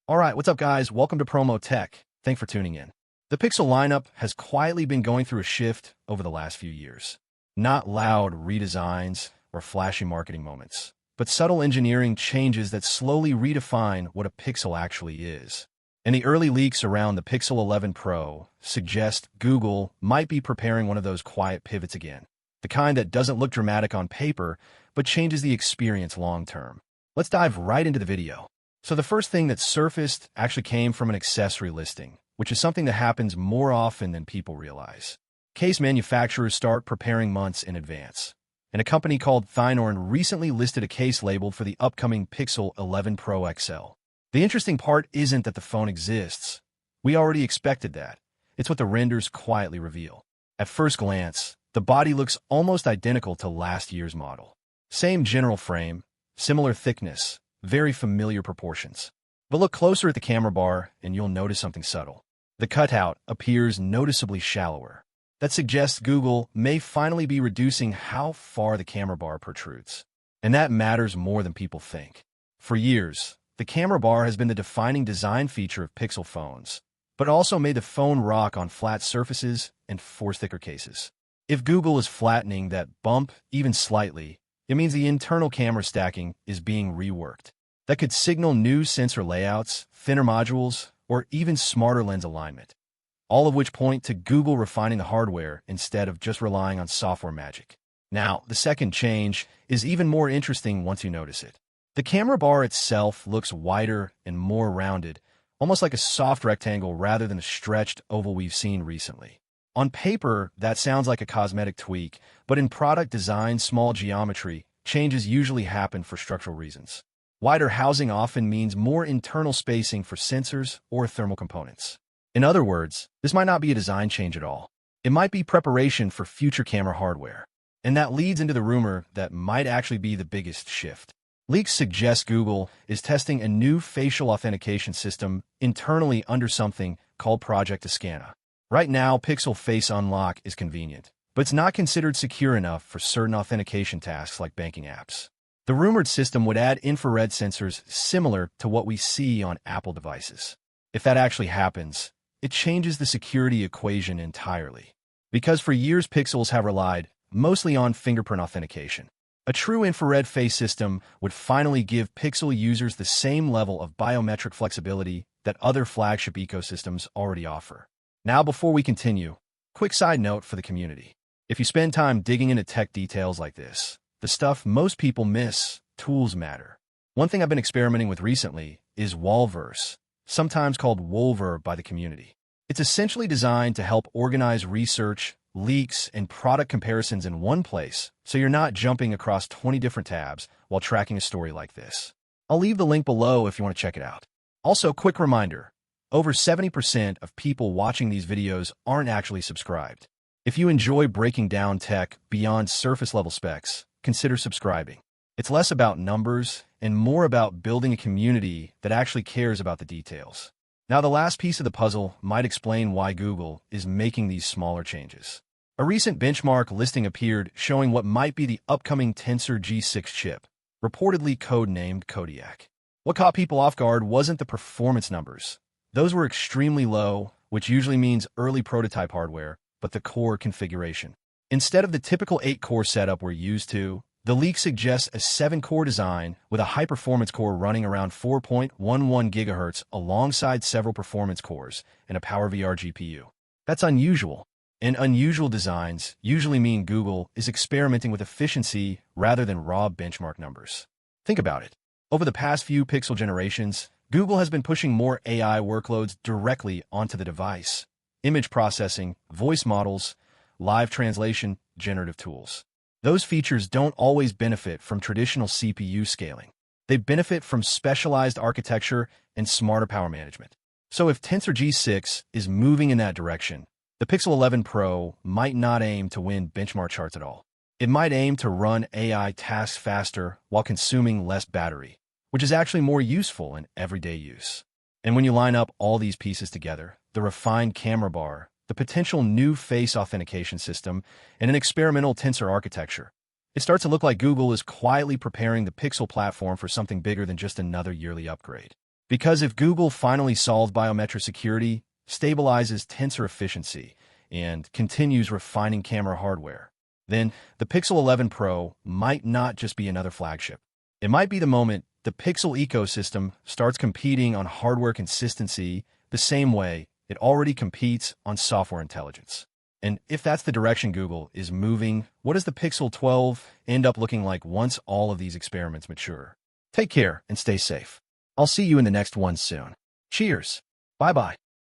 All right, what's up, guys? Welcome to Promotech. Thanks for tuning in. The Pixel lineup has quietly been going through a shift over the last few years. Not loud redesigns or flashy marketing moments, but subtle engineering changes that slowly redefine what a Pixel actually is. And the early leaks around the Pixel 11 Pro suggest Google might be preparing one of those quiet pivots again, the kind that doesn't look dramatic on paper, but changes the experience long-term. Let's dive right into the video. So the first thing that surfaced actually came from an accessory listing, which is something that happens more often than people realize. Case manufacturers start preparing months in advance, and a company called Thynorn recently listed a case labeled for the upcoming Pixel 11 Pro XL. The interesting part isn't that the phone exists. We already expected that. It's what the renders quietly reveal. At first glance, the body looks almost identical to last year's model. Same general frame, similar thickness, very familiar proportions. But look closer at the camera bar and you'll notice something subtle. The cutout appears noticeably shallower. That suggests Google may finally be reducing how far the camera bar protrudes. And that matters more than people think. For years, the camera bar has been the defining design feature of Pixel phones, but also made the phone rock on flat surfaces and force thicker cases. If Google is flattening that bump even slightly, it means the internal camera stacking is being reworked. That could signal new sensor layouts, thinner modules, or even smarter lens alignment, all of which point to Google refining the hardware instead of just relying on software magic. Now, the second change is even more interesting once you notice it. The camera bar itself looks wider and more rounded, almost like a soft rectangle rather than a stretched oval we've seen recently. On paper, that sounds like a cosmetic tweak, but in product design, small geometry changes usually happen for structural reasons. Wider housing often means more internal spacing for sensors or thermal components. In other words, this might not be a design change at all. It might be preparation for future camera hardware. And that leads into the rumor that might actually be the biggest shift. Leaks suggest Google is testing a new facial authentication system internally under something called Project Ascana. Right now, Pixel Face Unlock is convenient, but it's not considered secure enough for certain authentication tasks like banking apps. The rumored system would add infrared sensors similar to what we see on Apple devices. If that actually happens, it changes the security equation entirely. Because for years, Pixels have relied mostly on fingerprint authentication. A true infrared face system would finally give Pixel users the same level of biometric flexibility that other flagship ecosystems already offer. Now, before we continue, quick side note for the community. If you spend time digging into tech details like this, the stuff most people miss, tools matter. One thing I've been experimenting with recently is Wolver, sometimes called Wolver by the community. It's essentially designed to help organize research, leaks, and product comparisons in one place, so you're not jumping across 20 different tabs while tracking a story like this. I'll leave the link below if you want to check it out. Also, quick reminder, over 70% of people watching these videos aren't actually subscribed. If you enjoy breaking down tech beyond surface-level specs, consider subscribing. It's less about numbers and more about building a community that actually cares about the details. Now, the last piece of the puzzle might explain why Google is making these smaller changes. A recent benchmark listing appeared showing what might be the upcoming Tensor G6 chip, reportedly code-named Kodiak. What caught people off guard wasn't the performance numbers. Those were extremely low, which usually means early prototype hardware, but the core configuration. Instead of the typical 8-core setup we're used to, the leak suggests a 7-core design with a high-performance core running around 4.11 GHz alongside several performance cores and a PowerVR GPU. That's unusual, and unusual designs usually mean Google is experimenting with efficiency rather than raw benchmark numbers. Think about it. Over the past few Pixel generations, Google has been pushing more AI workloads directly onto the device. Image processing, voice models, live translation, generative tools. Those features don't always benefit from traditional CPU scaling. They benefit from specialized architecture and smarter power management. So if Tensor G6 is moving in that direction, the Pixel 11 Pro might not aim to win benchmark charts at all. It might aim to run AI tasks faster while consuming less battery, which is actually more useful in everyday use. And when you line up all these pieces together, the refined camera bar, the potential new face authentication system, and an experimental tensor architecture, it starts to look like Google is quietly preparing the Pixel platform for something bigger than just another yearly upgrade. Because if Google finally solves biometric security, stabilizes tensor efficiency, and continues refining camera hardware, then the Pixel 11 Pro might not just be another flagship. It might be the moment the Pixel ecosystem starts competing on hardware consistency the same way it already competes on software intelligence. And if that's the direction Google is moving, what does the Pixel 12 end up looking like once all of these experiments mature? Take care and stay safe. I'll see you in the next one soon. Cheers. Bye-bye.